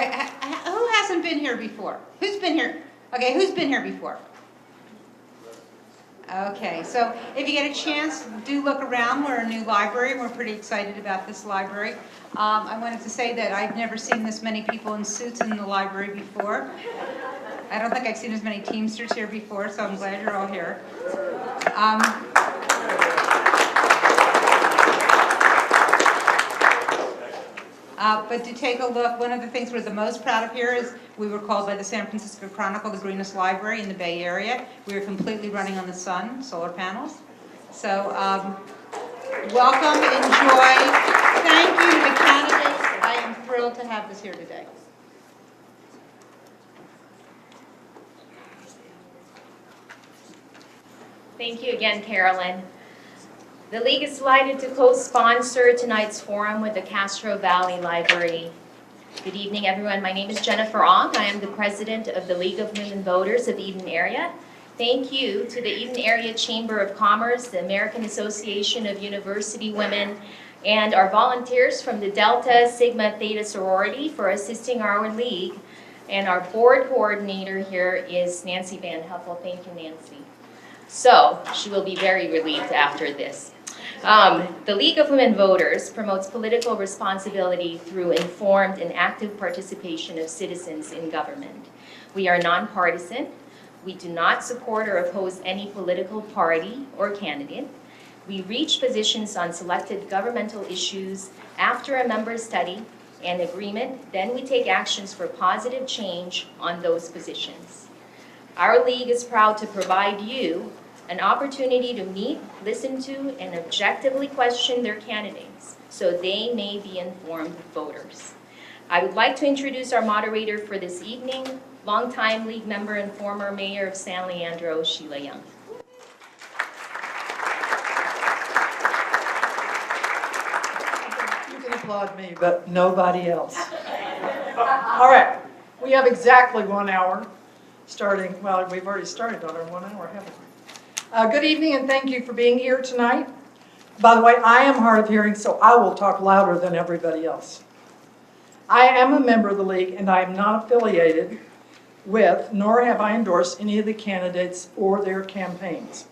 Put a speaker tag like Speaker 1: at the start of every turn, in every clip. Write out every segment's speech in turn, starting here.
Speaker 1: Okay, who hasn't been here before? Who's been here? Okay, who's been here before? Okay, so if you get a chance, do look around. We're a new library. We're pretty excited about this library. I wanted to say that I've never seen this many people in suits in the library before. I don't think I've seen as many Teamsters here before, so I'm glad you're all here. But to take a look, one of the things we're the most proud of here is we were called by the San Francisco Chronicle the greenest library in the Bay Area. We are completely running on the sun, solar panels. So welcome, enjoy. Thank you to the candidates. I am thrilled to have this here today.
Speaker 2: Thank you again, Carolyn. The League is delighted to co-sponsor tonight's forum with the Castro Valley Library. Good evening, everyone. My name is Jennifer Ong. I am the president of the League of Women Voters of Eden Area. Thank you to the Eden Area Chamber of Commerce, the American Association of University Women, and our volunteers from the Delta Sigma Theta sorority for assisting our league. And our board coordinator here is Nancy Van Huffel. Thank you, Nancy. So, she will be very relieved after this. The League of Women Voters promotes political responsibility through informed and active participation of citizens in government. We are nonpartisan. We do not support or oppose any political party or candidate. We reach positions on selected governmental issues after a member study and agreement. Then we take actions for positive change on those positions. Our league is proud to provide you an opportunity to meet, listen to, and objectively question their candidates so they may be informed voters. I would like to introduce our moderator for this evening, longtime league member and former mayor of San Leandro, Sheila Young.
Speaker 3: You can applaud me, but nobody else. All right, we have exactly 1 hour starting, well, we've already started on our 1 hour, haven't we? Good evening and thank you for being here tonight. By the way, I am hard of hearing, so I will talk louder than everybody else. I am a member of the League and I am not affiliated with, nor have I endorsed any of the candidates or their campaigns.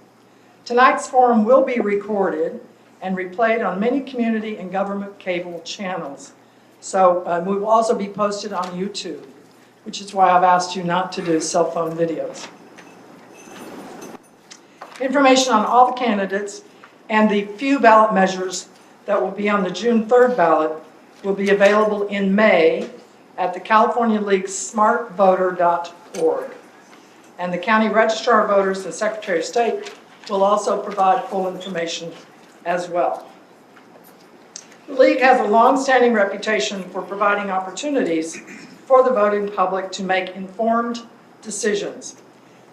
Speaker 3: Tonight's forum will be recorded and replayed on many community and government cable channels. So we will also be posted on YouTube, which is why I've asked you not to do cell phone videos. Information on all the candidates and the few ballot measures that will be on the June 3rd ballot will be available in May at the California League smartvoter.org. And the County Registrar of Voters and Secretary of State will also provide full information as well. The League has a long-standing reputation for providing opportunities for the voting public to make informed decisions.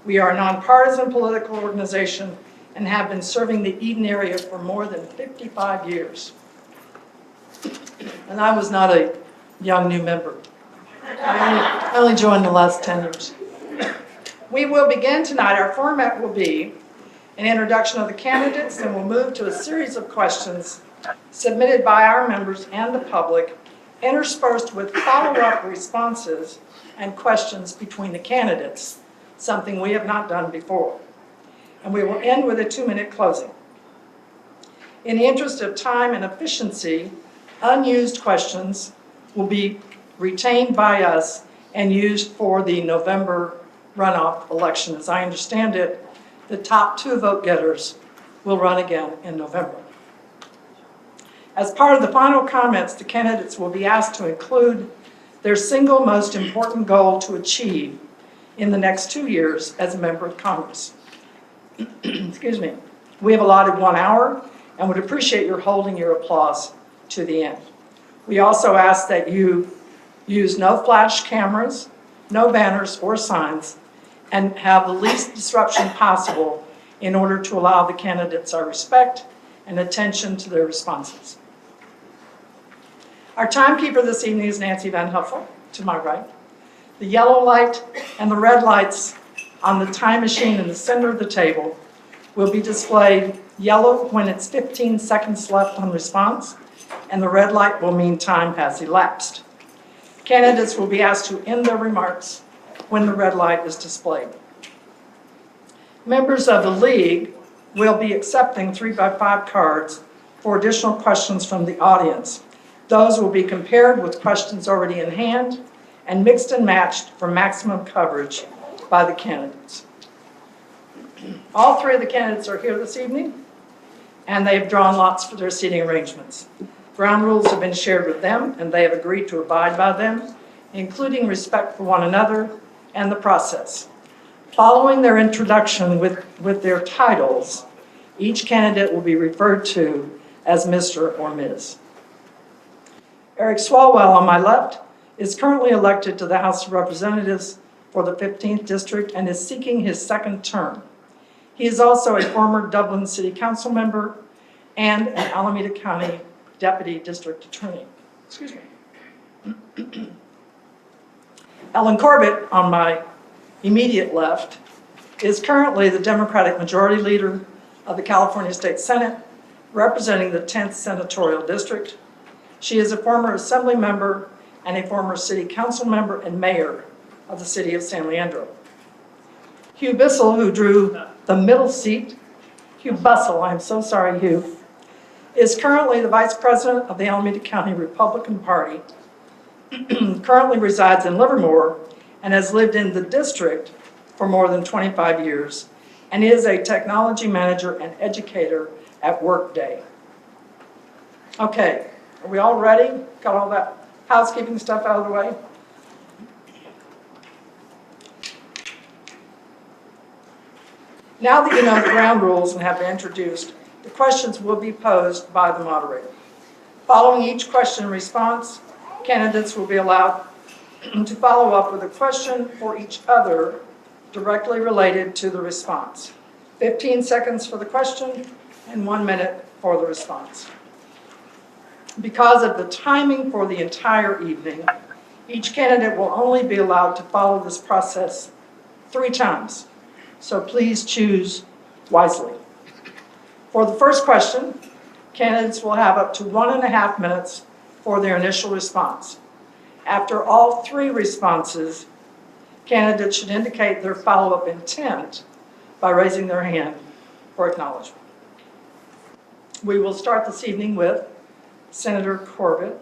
Speaker 3: We are a nonpartisan political organization and have been serving the Eden area for more than 55 years. And I was not a young new member. I only joined the last 10 years. We will begin tonight. Our format will be an introduction of the candidates, and we'll move to a series of questions submitted by our members and the public, interspersed with follow-up responses and questions between the candidates, something we have not done before. And we will end with a 2-minute closing. In the interest of time and efficiency, unused questions will be retained by us and used for the November runoff election. As I understand it, the top 2 vote getters will run again in November. As part of the final comments, the candidates will be asked to include their single most important goal to achieve in the next 2 years as a member of Congress. Excuse me. We have allotted 1 hour and would appreciate your holding your applause to the end. We also ask that you use no flash cameras, no banners or signs, and have the least disruption possible in order to allow the candidates our respect and attention to their responses. Our timekeeper this evening is Nancy Van Huffel, to my right. The yellow light and the red lights on the time machine in the center of the table will be displayed yellow when it's 15 seconds left on response, and the red light will mean time has elapsed. Candidates will be asked to end their remarks when the red light is displayed. Members of the league will be accepting 3x5 cards for additional questions from the audience. Those will be compared with questions already in hand and mixed and matched for maximum coverage by the candidates. All three of the candidates are here this evening, and they have drawn lots for their seating arrangements. Ground rules have been shared with them, and they have agreed to abide by them, including respect for one another and the process. Following their introduction with their titles, each candidate will be referred to as Mr. or Ms. Eric Swalwell, on my left, is currently elected to the House of Representatives for the 15th District and is seeking his second term. He is also a former Dublin City Council member and an Alameda County Deputy District Attorney. Excuse me. Ellen Corbett, on my immediate left, is currently the Democratic Majority Leader of the California State Senate, representing the 10th Senatorial District. She is a former Assembly member and a former City Council member and Mayor of the City of San Leandro. Hugh Bussell, who drew the middle seat, Hugh Bussell, I'm so sorry, Hugh, is currently the Vice President of the Alameda County Republican Party, currently resides in Livermore, and has lived in the district for more than 25 years, and is a technology manager and educator at Workday. Okay, are we all ready? Got all that housekeeping stuff out of the way? Now that you know the ground rules and have been introduced, the questions will be posed by the moderator. Following each question and response, candidates will be allowed to follow up with a question for each other directly related to the response. 15 seconds for the question and 1 minute for the response. Because of the timing for the entire evening, each candidate will only be allowed to follow this process 3 times. So please choose wisely. For the first question, candidates will have up to 1.5 minutes for their initial response. After all 3 responses, candidates should indicate their follow-up intent by raising their hand for acknowledgement. We will start this evening with Senator Corbett.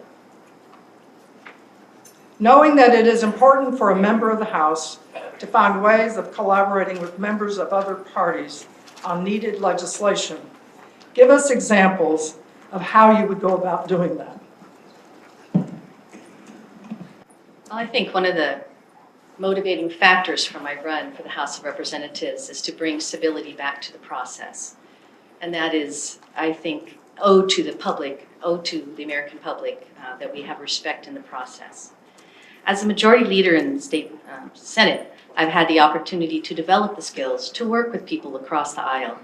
Speaker 3: Knowing that it is important for a member of the House to find ways of collaborating with members of other parties on needed legislation, give us examples of how you would go about doing that.
Speaker 4: Well, I think one of the motivating factors for my run for the House of Representatives is to bring civility back to the process. And that is, I think, owed to the public, owed to the American public, that we have respect in the process. As a majority leader in the state Senate, I've had the opportunity to develop the skills to work with people across the aisle.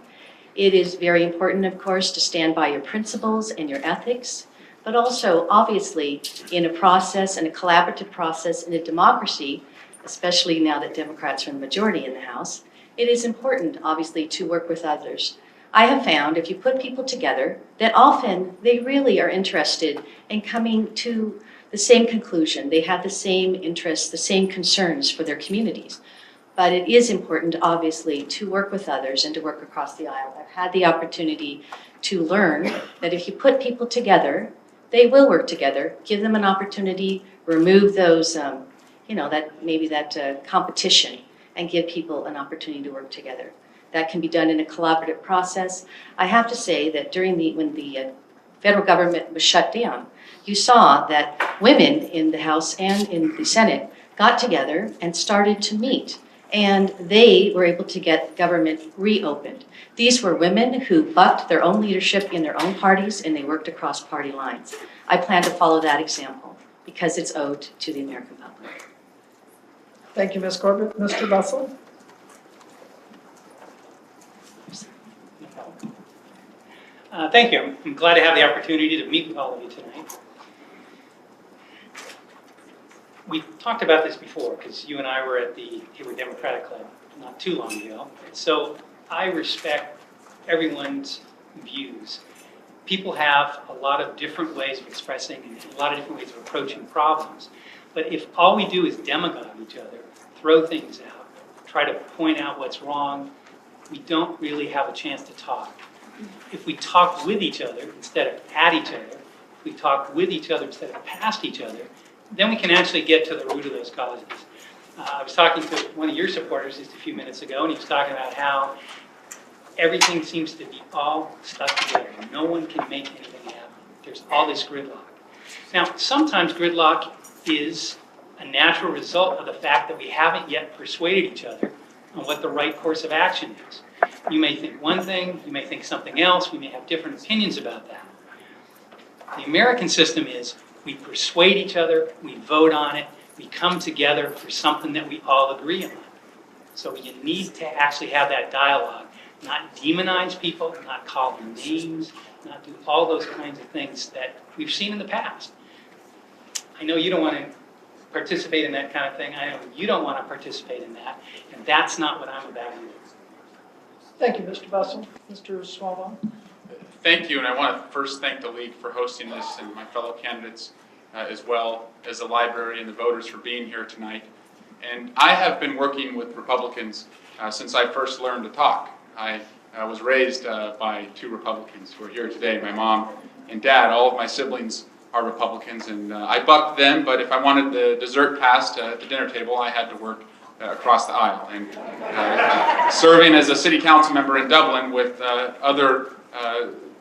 Speaker 4: It is very important, of course, to stand by your principles and your ethics, but also, obviously, in a process, in a collaborative process, in a democracy, especially now that Democrats are in the majority in the House, it is important, obviously, to work with others. I have found if you put people together, that often they really are interested in coming to the same conclusion. They have the same interests, the same concerns for their communities. But it is important, obviously, to work with others and to work across the aisle. I've had the opportunity to learn that if you put people together, they will work together. Give them an opportunity, remove those, that competition, and give people an opportunity to work together. That can be done in a collaborative process. I have to say that when the federal government was shut down, you saw that women in the House and in the Senate got together and started to meet, and they were able to get government reopened. These were women who bucked their own leadership in their own parties, and they worked across party lines. I plan to follow that example because it's owed to the American public.
Speaker 3: Thank you, Ms. Corbett. Mr. Bussell?
Speaker 5: Thank you. I'm glad to have the opportunity to meet with all of you tonight. We talked about this before because you and I were at the Hayward Democratic Club not too long ago. So I respect everyone's views. People have a lot of different ways of expressing and a lot of different ways of approaching problems. But if all we do is demagogue each other, throw things out, try to point out what's wrong, we don't really have a chance to talk. If we talk with each other instead of at each other, if we talk with each other instead of past each other, then we can actually get to the root of those causes. I was talking to one of your supporters just a few minutes ago, and he was talking about how everything seems to be all stuck together. No one can make anything happen. There's all this gridlock. Now, sometimes gridlock is a natural result of the fact that we haven't yet persuaded each other on what the right course of action is. You may think one thing, you may think something else, we may have different opinions about that. The American system is we persuade each other, we vote on it, we come together for something that we all agree on. So you need to actually have that dialogue, not demonize people, not call them names, not do all those kinds of things that we've seen in the past. I know you don't want to participate in that kind of thing. I know you don't want to participate in that, and that's not what I'm about either.
Speaker 3: Thank you, Mr. Bussell. Mr. Swalwell.
Speaker 6: Thank you, and I want to first thank the League for hosting this and my fellow candidates as well as the library and the voters for being here tonight. And I have been working with Republicans since I first learned to talk. I was raised by two Republicans who are here today, my mom and dad. All of my siblings are Republicans, and I bucked them, but if I wanted the dessert passed at the dinner table, I had to work across the aisle. And serving as a city council member in Dublin with other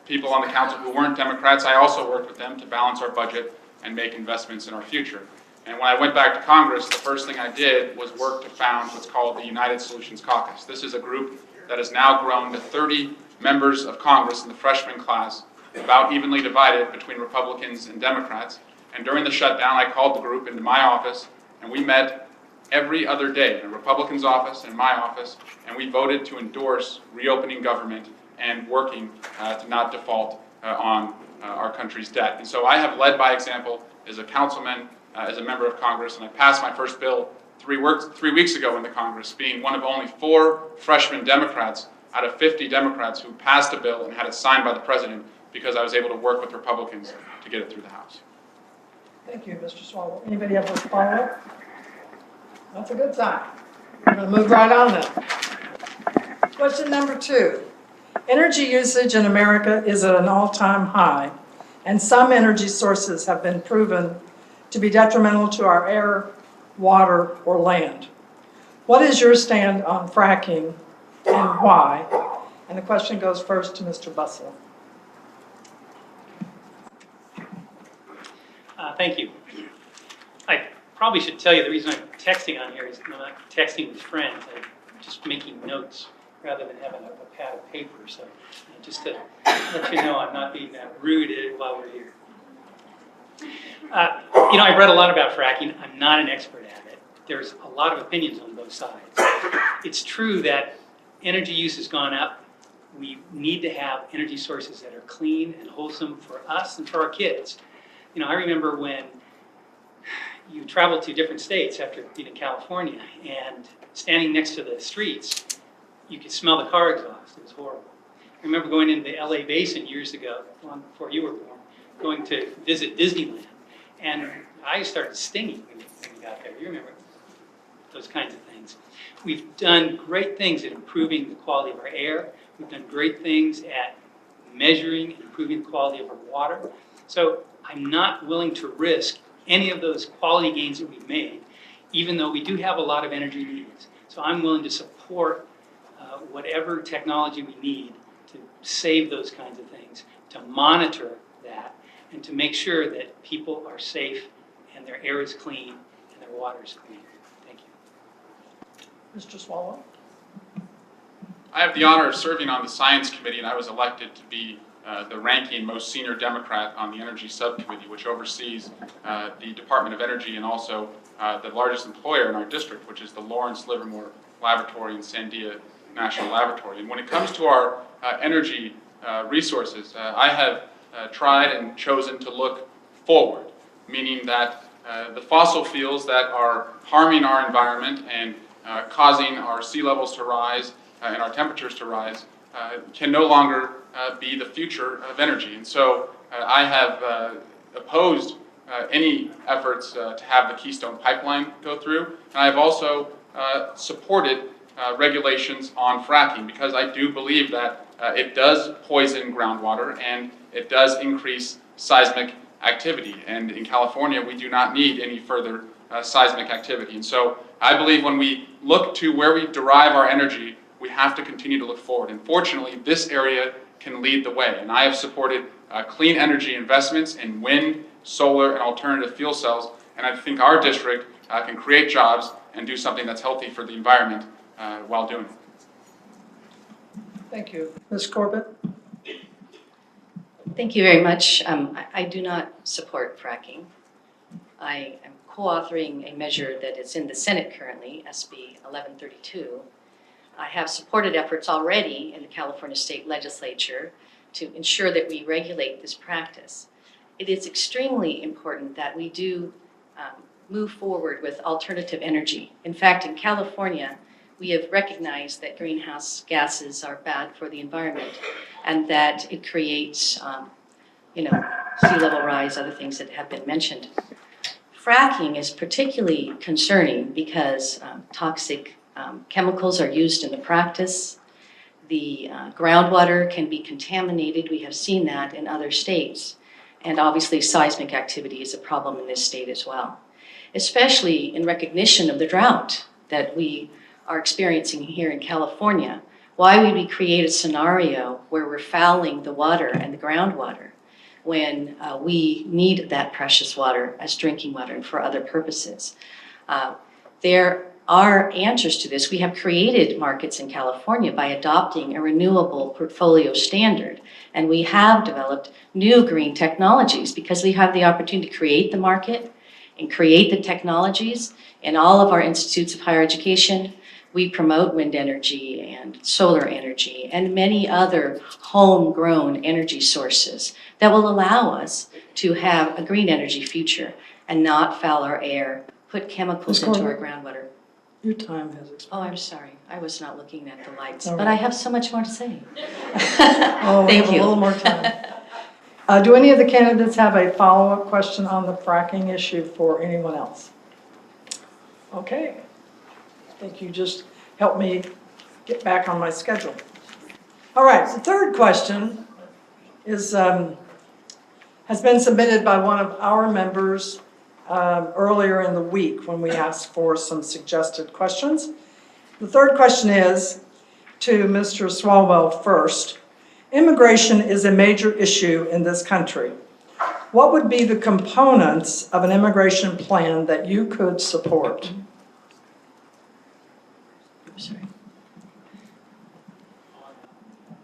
Speaker 6: people on the council who weren't Democrats, I also worked with them to balance our budget and make investments in our future. And when I went back to Congress, the first thing I did was work to found what's called the United Solutions Caucus. This is a group that has now grown to 30 members of Congress in the freshman class, about evenly divided between Republicans and Democrats. And during the shutdown, I called the group into my office, and we met every other day in a Republican's office and my office, and we voted to endorse reopening government and working to not default on our country's debt. And so I have led by example as a councilman, as a member of Congress, and I passed my first bill 3 weeks ago in the Congress, being one of only 4 freshman Democrats out of 50 Democrats who passed a bill and had it signed by the president because I was able to work with Republicans to get it through the House.
Speaker 3: Thank you, Mr. Swalwell. Anybody have a follow-up? That's a good sign. We're going to move right on then. Question number 2. Energy usage in America is at an all-time high, and some energy sources have been proven to be detrimental to our air, water, or land. What is your stand on fracking and why? And the question goes first to Mr. Bussell.
Speaker 5: Thank you. I probably should tell you the reason I'm texting on here is I'm not texting with friends. I'm just making notes rather than having a pad of paper. So just to let you know I'm not being rude while we're here. I've read a lot about fracking. I'm not an expert at it. There's a lot of opinions on both sides. It's true that energy use has gone up. We need to have energy sources that are clean and wholesome for us and for our kids. I remember when you travel to different states after being in California, and standing next to the streets, you could smell the car exhaust. It was horrible. I remember going into the LA Basin years ago, long before you were born, going to visit Disneyland, and I started stinging when we got there. You remember those kinds of things. We've done great things at improving the quality of our air. We've done great things at measuring and improving the quality of our water. So I'm not willing to risk any of those quality gains that we've made, even though we do have a lot of energy needs. So I'm willing to support whatever technology we need to save those kinds of things, to monitor that, and to make sure that people are safe and their air is clean and their water is clean. Thank you.
Speaker 3: Mr. Swalwell.
Speaker 6: I have the honor of serving on the Science Committee, and I was elected to be the ranking most senior Democrat on the Energy Subcommittee, which oversees the Department of Energy and also the largest employer in our district, which is the Lawrence Livermore Laboratory and Sandia National Laboratory. And when it comes to our energy resources, I have tried and chosen to look forward, meaning that the fossil fuels that are harming our environment and causing our sea levels to rise and our temperatures to rise can no longer be the future of energy. And so I have opposed any efforts to have the Keystone Pipeline go through. And I've also supported regulations on fracking because I do believe that it does poison groundwater and it does increase seismic activity. And in California, we do not need any further seismic activity. And so I believe when we look to where we derive our energy, we have to continue to look forward. And fortunately, this area can lead the way. And I have supported clean energy investments in wind, solar, and alternative fuel cells. And I think our district can create jobs and do something that's healthy for the environment while doing it.
Speaker 3: Thank you. Ms. Corbett?
Speaker 4: Thank you very much. I do not support fracking. I am co-authoring a measure that is in the Senate currently, SB 1132. I have supported efforts already in the California State Legislature to ensure that we regulate this practice. It is extremely important that we do move forward with alternative energy. In fact, in California, we have recognized that greenhouse gases are bad for the environment and that it creates, sea level rise, other things that have been mentioned. Fracking is particularly concerning because toxic chemicals are used in the practice. The groundwater can be contaminated. We have seen that in other states. And obviously seismic activity is a problem in this state as well, especially in recognition of the drought that we are experiencing here in California. Why would we create a scenario where we're fouling the water and the groundwater when we need that precious water as drinking water and for other purposes? There are answers to this. We have created markets in California by adopting a renewable portfolio standard, and we have developed new green technologies because we have the opportunity to create the market and create the technologies. In all of our institutes of higher education, we promote wind energy and solar energy and many other homegrown energy sources that will allow us to have a green energy future and not foul our air, put chemicals into our groundwater.
Speaker 3: Your time has expired.
Speaker 4: Oh, I'm sorry. I was not looking at the lights,
Speaker 3: All
Speaker 4: but
Speaker 3: right.
Speaker 4: I have so much more to say.
Speaker 3: Oh, we
Speaker 4: Thank
Speaker 3: have a
Speaker 4: you.
Speaker 3: little more time. Do any of the candidates have a follow-up question on the fracking issue for anyone else? Okay. I think you just helped me get back on my schedule. All right, the third question is, has been submitted by one of our members earlier in the week when we asked for some suggested questions. The third question is to Mr. Swalwell first. Immigration is a major issue in this country. What would be the components of an immigration plan that you could support?
Speaker 4: Sorry.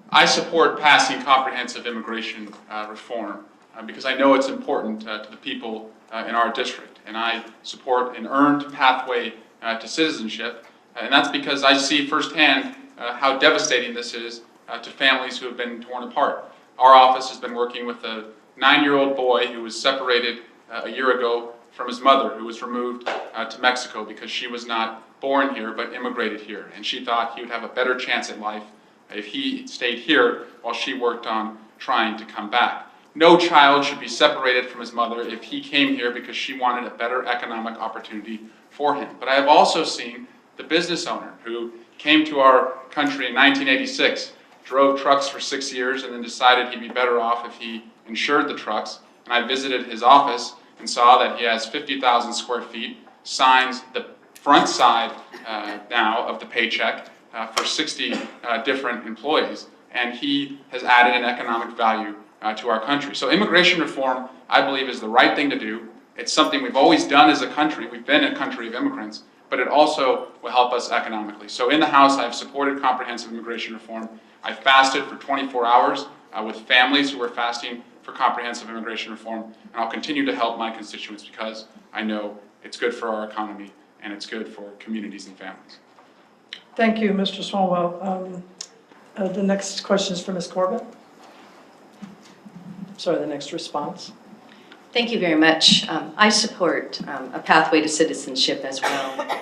Speaker 6: I support passing comprehensive immigration reform because I know it's important to the people in our district. And I support an earned pathway to citizenship. And that's because I see firsthand how devastating this is to families who have been torn apart. Our office has been working with a 9-year-old boy who was separated a year ago from his mother, who was removed to Mexico because she was not born here but immigrated here. And she thought he would have a better chance at life if he stayed here while she worked on trying to come back. No child should be separated from his mother if he came here because she wanted a better economic opportunity for him. But I have also seen the business owner who came to our country in 1986, drove trucks for 6 years, and then decided he'd be better off if he insured the trucks. And I visited his office and saw that he has 50,000 square feet, signs the front side now of the paycheck for 60 different employees. And he has added an economic value to our country. So immigration reform, I believe, is the right thing to do. It's something we've always done as a country. We've been a country of immigrants, but it also will help us economically. So in the House, I've supported comprehensive immigration reform. I fasted for 24 hours with families who were fasting for comprehensive immigration reform, and I'll continue to help my constituents because I know it's good for our economy and it's good for communities and families.
Speaker 3: Thank you, Mr. Swalwell. The next question is for Ms. Corbett. Sorry, the next response.
Speaker 4: Thank you very much. I support a pathway to citizenship as well.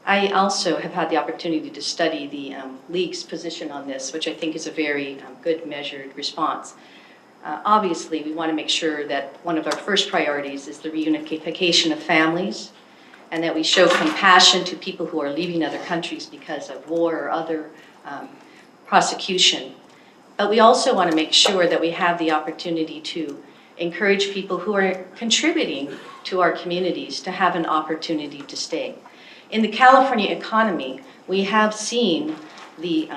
Speaker 4: I also have had the opportunity to study the League's position on this, which I think is a very good measured response. Obviously, we want to make sure that one of our first priorities is the reunification of families, and that we show compassion to people who are leaving other countries because of war or other prosecution. But we also want to make sure that we have the opportunity to encourage people who are contributing to our communities to have an opportunity to stay. In the California economy, we have seen the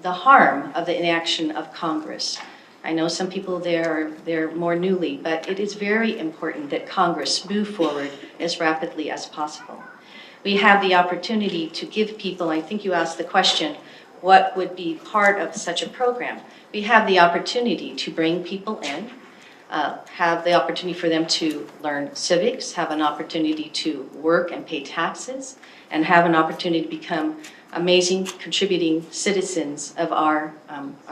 Speaker 4: harm of the inaction of Congress. I know some people there are more newly, but it is very important that Congress move forward as rapidly as possible. We have the opportunity to give people, I think you asked the question, what would be part of such a program? We have the opportunity to bring people in, have the opportunity for them to learn civics, have an opportunity to work and pay taxes, and have an opportunity to become amazing contributing citizens of our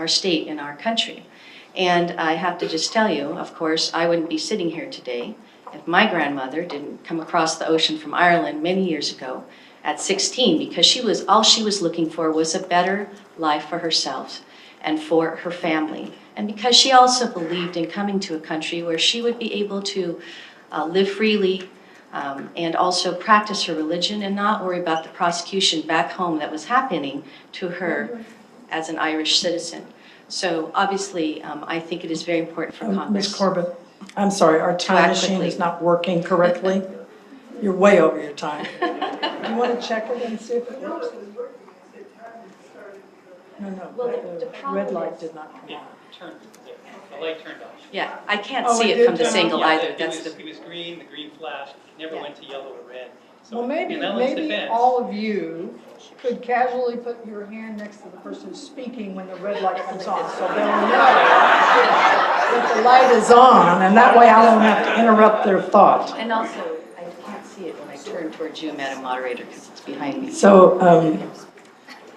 Speaker 4: state and our country. And I have to just tell you, of course, I wouldn't be sitting here today if my grandmother didn't come across the ocean from Ireland many years ago at 16, because all she was looking for was a better life for herself and for her family. And because she also believed in coming to a country where she would be able to live freely and also practice her religion and not worry about the prosecution back home that was happening to her as an Irish citizen. So obviously, I think it is very important for Congress.
Speaker 3: Ms. Corbett, I'm sorry, our time
Speaker 4: act
Speaker 3: machine
Speaker 4: quickly.
Speaker 3: is not working correctly. You're way over your time. You want to check it and see if it works? No,
Speaker 4: Well,
Speaker 3: the
Speaker 4: the
Speaker 3: red
Speaker 4: problem
Speaker 3: light
Speaker 4: is-
Speaker 3: did not come
Speaker 5: Yeah,
Speaker 3: on.
Speaker 5: turn, the light turned off.
Speaker 4: Yeah, I can't
Speaker 3: Oh,
Speaker 4: see
Speaker 3: it
Speaker 4: it from
Speaker 3: did
Speaker 4: this
Speaker 3: turn
Speaker 4: angle
Speaker 5: Yeah,
Speaker 4: either.
Speaker 5: it
Speaker 4: That's
Speaker 5: was,
Speaker 4: the,
Speaker 5: it was green, the green flashed, never
Speaker 4: Yeah.
Speaker 5: went to yellow or red. So
Speaker 3: Well, maybe,
Speaker 5: in Ellen's
Speaker 3: maybe
Speaker 5: defense,
Speaker 3: all of you could casually put your hand next to the person who's speaking when the red light comes on, so they'll know that the light is on, and that way I won't have to interrupt their thought.
Speaker 4: and also, I can't see it when I turn towards you, Madam Moderator, because it's behind me.
Speaker 3: So,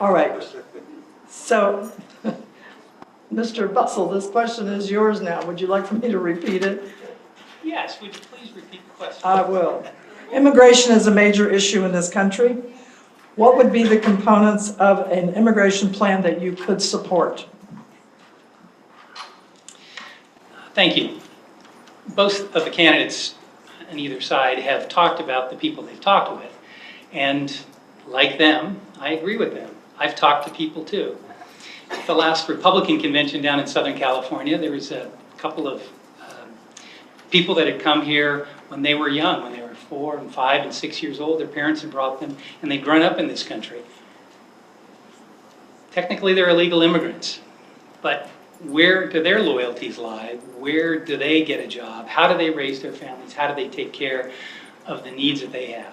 Speaker 3: all right. So, Mr. Bussell, this question is yours now. Would you like for me to repeat it?
Speaker 5: yes, would you please repeat the question?
Speaker 3: I will. Immigration is a major issue in this country. What would be the components of an immigration plan that you could support?
Speaker 5: Thank you. Both of the candidates on either side have talked about the people they've talked with. And like them, I agree with them. I've talked to people too. At the last Republican convention down in Southern California, there was a couple of people that had come here when they were young, when they were 4 and 5 and 6 years old. Their parents had brought them, and they'd grown up in this country. Technically, they're illegal immigrants, but where do their loyalties lie? Where do they get a job? How do they raise their families? How do they take care of the needs that they have?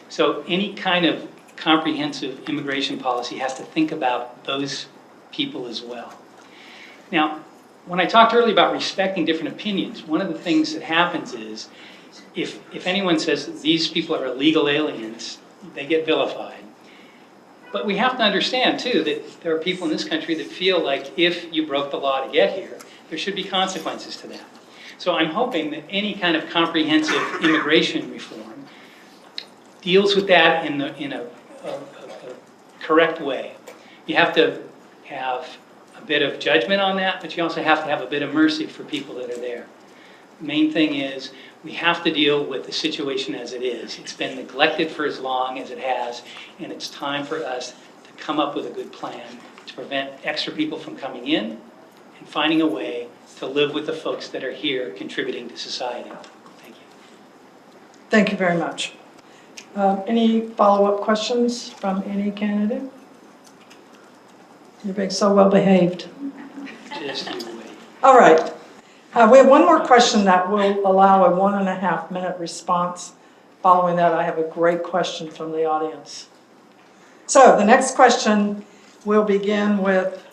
Speaker 5: So any kind of comprehensive immigration policy has to think about those people as well. Now, when I talked earlier about respecting different opinions, one of the things that happens is if anyone says that these people are illegal aliens, they get vilified. But we have to understand, too, that there are people in this country that feel like if you broke the law to get here, there should be consequences to that. So I'm hoping that any kind of comprehensive immigration reform deals with that in a correct way. You have to have a bit of judgment on that, but you also have to have a bit of mercy for people that are there. The main thing is we have to deal with the situation as it is. It's been neglected for as long as it has, and it's time for us to come up with a good plan to prevent extra people from coming in and finding a way to live with the folks that are here contributing to society. Thank you.
Speaker 3: Thank you very much. Any follow-up questions from any candidate? You're being so well behaved.
Speaker 5: Just you wait.
Speaker 3: All right. We have one more question that will allow a 1.5-minute response. Following that, I have a great question from the audience. So the next question will begin with,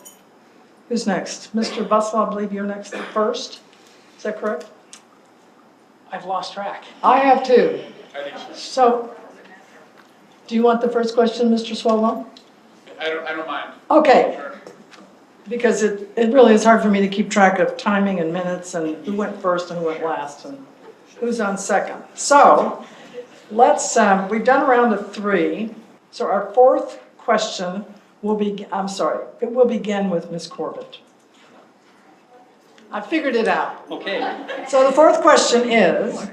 Speaker 3: who's next? Mr. Bussell, I believe you're next first. Is that correct?
Speaker 5: I've lost track.
Speaker 3: I have too. So, do you want the first question, Mr. Swalwell?
Speaker 6: I don't mind.
Speaker 3: Okay,
Speaker 6: Sure.
Speaker 3: because it really is hard for me to keep track of timing and minutes and who went first and who went last and who's on second. So, let's, we've done a round of 3. So our fourth question will be, it will begin with Ms. Corbett. I figured it out.
Speaker 5: Okay.
Speaker 3: So the fourth question is,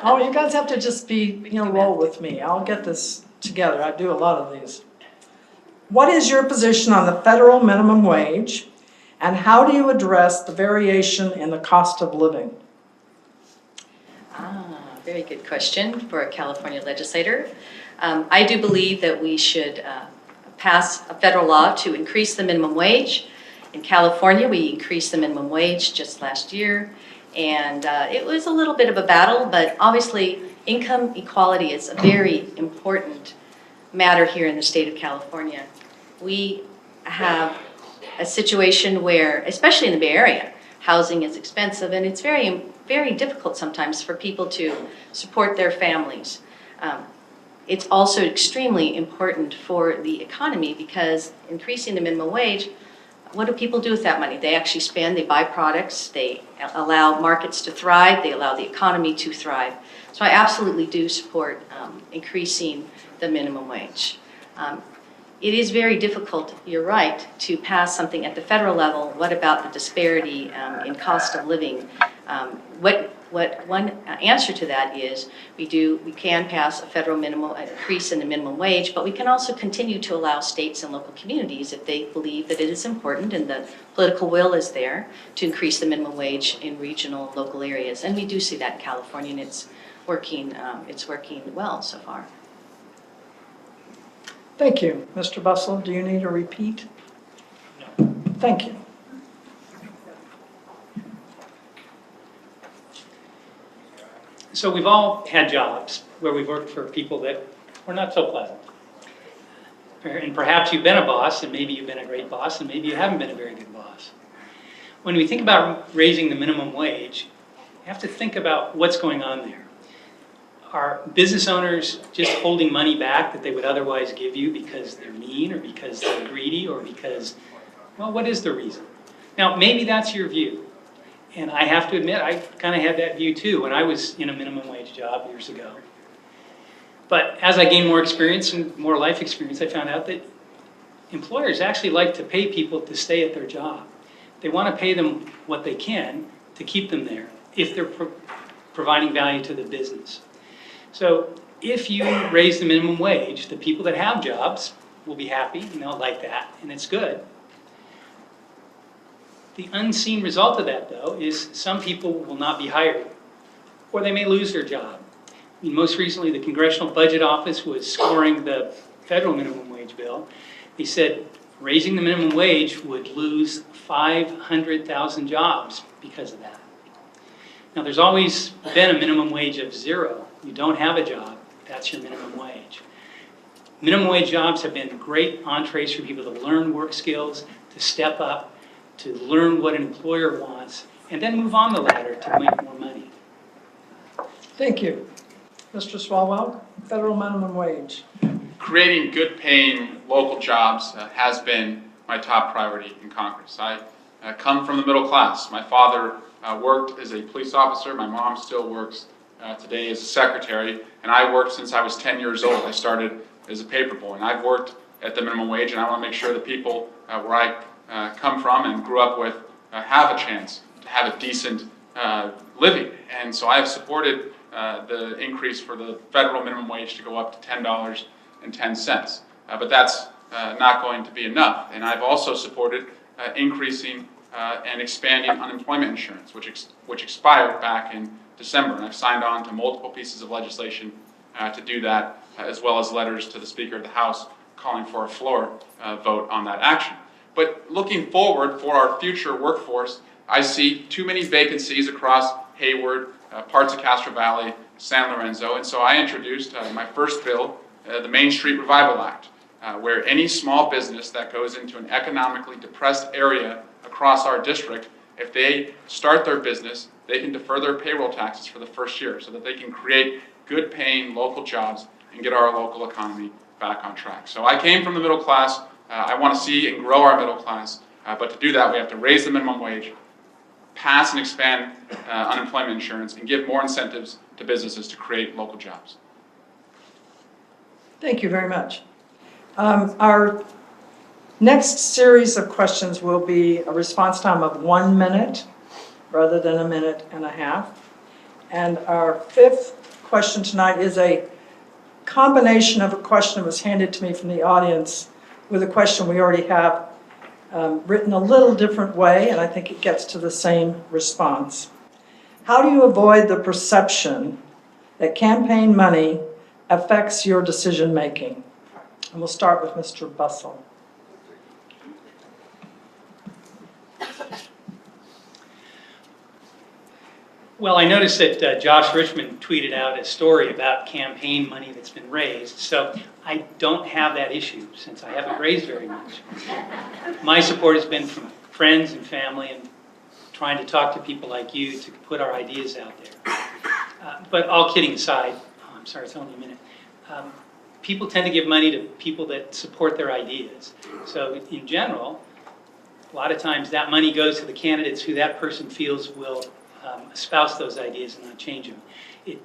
Speaker 3: oh, you guys have to just be, roll with me. I'll get this together. I do a lot of these. What is your position on the federal minimum wage, and how do you address the variation in the cost of living?
Speaker 4: Very good question for a California legislator. I do believe that we should pass a federal law to increase the minimum wage. In California, we increased the minimum wage just last year, and it was a little bit of a battle, but obviously income equality is a very important matter here in the state of California. We have a situation where, especially in the Bay Area, housing is expensive, and it's very, very difficult sometimes for people to support their families. It's also extremely important for the economy because increasing the minimum wage, what do people do with that money? They actually spend, they buy products, they allow markets to thrive, they allow the economy to thrive. So I absolutely do support increasing the minimum wage. It is very difficult, you're right, to pass something at the federal level. What about the disparity in cost of living? What one answer to that is we can pass a federal minimum increase in the minimum wage, but we can also continue to allow states and local communities, if they believe that it is important and the political will is there, to increase the minimum wage in regional, local areas. And we do see that in California, and it's working well so far.
Speaker 3: Thank you. Mr. Bussell, do you need a repeat?
Speaker 5: No.
Speaker 3: Thank you.
Speaker 5: So we've all had jobs where we've worked for people that were not so pleasant. And perhaps you've been a boss, and maybe you've been a great boss, and maybe you haven't been a very good boss. When we think about raising the minimum wage, you have to think about what's going on there. Are business owners just holding money back that they would otherwise give you because they're mean or because they're greedy or because, well, what is the reason? Now, maybe that's your view. And I have to admit, I kind of had that view too when I was in a minimum wage job years ago. But as I gained more experience and more life experience, I found out that employers actually like to pay people to stay at their job. They want to pay them what they can to keep them there if they're providing value to the business. So if you raise the minimum wage, the people that have jobs will be happy and they'll like that, and it's good. The unseen result of that, though, is some people will not be hired, or they may lose their job. I mean, most recently, the Congressional Budget Office was scoring the federal minimum wage bill. They said raising the minimum wage would lose 500,000 jobs because of that. Now, there's always been a minimum wage of $0. You don't have a job, that's your minimum wage. Minimum wage jobs have been great entrees for people to learn work skills, to step up, to learn what an employer wants, and then move on the ladder to make more money.
Speaker 3: Thank you. Mr. Swalwell, federal minimum wage.
Speaker 6: Creating good paying local jobs has been my top priority in Congress. I come from the middle class. My father worked as a police officer. My mom still works today as a secretary, and I worked since I was 10 years old. I started as a paper boy, and I've worked at the minimum wage, and I want to make sure that people where I come from and grew up with have a chance to have a decent living. And so I have supported the increase for the federal minimum wage to go up to $10.10. But that's not going to be enough. And I've also supported increasing and expanding unemployment insurance, which expired back in December. And I've signed on to multiple pieces of legislation to do that, as well as letters to the Speaker of the House calling for a floor vote on that action. But looking forward for our future workforce, I see too many vacancies across Hayward, parts of Castro Valley, San Lorenzo, and so I introduced my first bill, the Main Street Revival Act, where any small business that goes into an economically depressed area across our district, if they start their business, they can defer their payroll taxes for the first year so that they can create good paying local jobs and get our local economy back on track. So I came from the middle class. I want to see and grow our middle class, but to do that we have to raise the minimum wage, pass and expand unemployment insurance, and give more incentives to businesses to create local jobs.
Speaker 3: Thank you very much. Our Next series of questions will be a response time of 1 minute rather than a minute and a half. And our fifth question tonight is a combination of a question that was handed to me from the audience with a question we already have written a little different way, and I think it gets to the same response. How do you avoid the perception that campaign money affects your decision-making? And we'll start with Mr. Bussell.
Speaker 5: Well, I noticed that Josh Richmond tweeted out a story about campaign money that's been raised, so I don't have that issue since I haven't raised very much. My support has been from friends and family and trying to talk to people like you to put our ideas out there. But all kidding aside, I'm sorry, it's only a minute. People tend to give money to people that support their ideas. So in general, a lot of times that money goes to the candidates who that person feels will espouse those ideas and not change them. It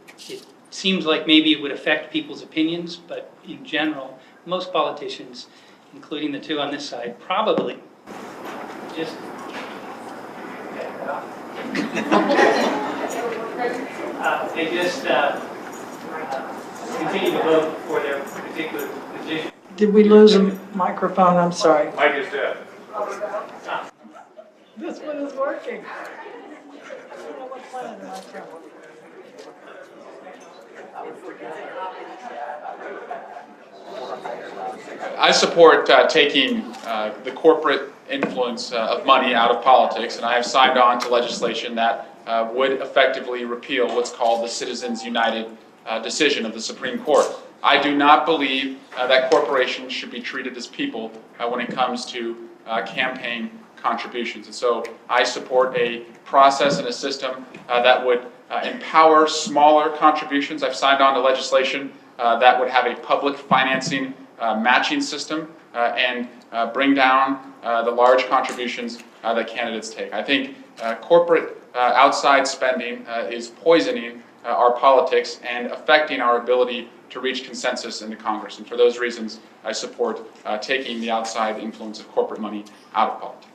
Speaker 5: seems like maybe it would affect people's opinions, but in general, most politicians, including the two on this side, probably just they just continue to vote for their particular position.
Speaker 3: Did we lose a microphone? I'm sorry.
Speaker 7: Mike is dead.
Speaker 3: This one is working. I don't know what planet am I from.
Speaker 6: I support taking the corporate influence of money out of politics, and I have signed on to legislation that would effectively repeal what's called the Citizens United decision of the Supreme Court. I do not believe that corporations should be treated as people when it comes to campaign contributions. And so I support a process and a system that would empower smaller contributions. I've signed on to legislation that would have a public financing matching system and bring down the large contributions that candidates take. I think corporate outside spending is poisoning our politics and affecting our ability to reach consensus in the Congress. And for those reasons, I support taking the outside influence of corporate money out of politics.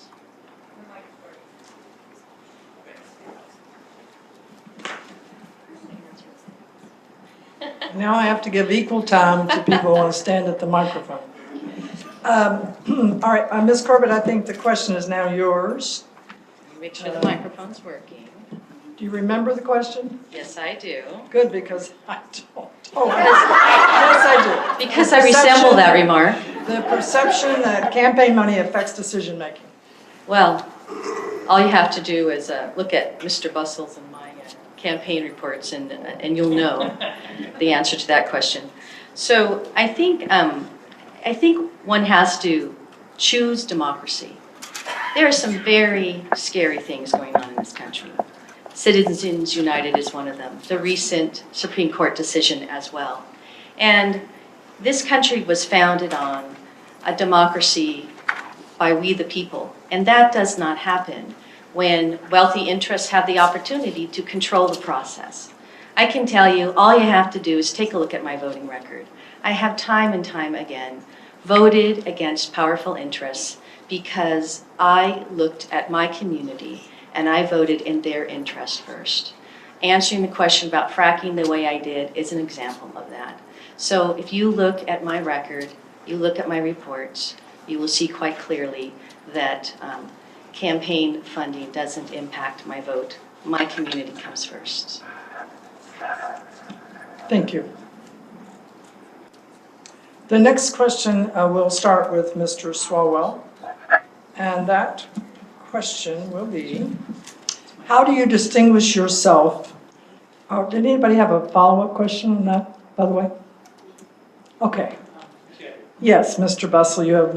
Speaker 3: Now I have to give equal time to people who want to stand at the microphone. All right, Ms. Corbett, I think the question is now yours.
Speaker 4: Make sure the microphone's working.
Speaker 3: Do you remember the question?
Speaker 4: Yes, I do.
Speaker 3: Good, because I don't. Oh, yes, I do.
Speaker 4: Because I resemble that remark.
Speaker 3: The perception that campaign money affects decision-making.
Speaker 4: Well, all you have to do is look at Mr. Bussell's and my campaign reports, and you'll know the answer to that question. So I think one has to choose democracy. There are some very scary things going on in this country. Citizens United is one of them, the recent Supreme Court decision as well. And this country was founded on a democracy by we the people, and that does not happen when wealthy interests have the opportunity to control the process. I can tell you, all you have to do is take a look at my voting record. I have time and time again voted against powerful interests because I looked at my community and I voted in their interest first. Answering the question about fracking the way I did is an example of that. So if you look at my record, you look at my reports, you will see quite clearly that campaign funding doesn't impact my vote. My community comes first.
Speaker 3: Thank you. The next question will start with Mr. Swalwell. And that question will be, how do you distinguish yourself? Oh, did anybody have a follow-up question on that, by the way? Okay. Yes, Mr. Bussell, you have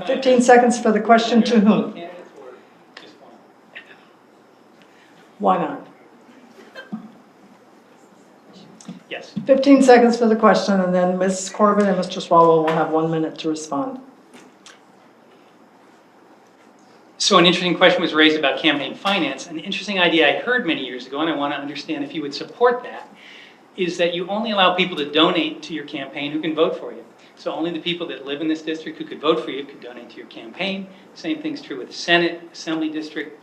Speaker 3: 15 seconds for the question. To whom? Why not?
Speaker 5: Yes.
Speaker 3: 15 seconds for the question, and then Ms. Corbett and Mr. Swalwell will have 1 minute to respond.
Speaker 5: So an interesting question was raised about campaign finance. An interesting idea I heard many years ago, and I want to understand if you would support that, is that you only allow people to donate to your campaign who can vote for you. So only the people that live in this district who could vote for you could donate to your campaign. Same thing's true with the Senate, Assembly District,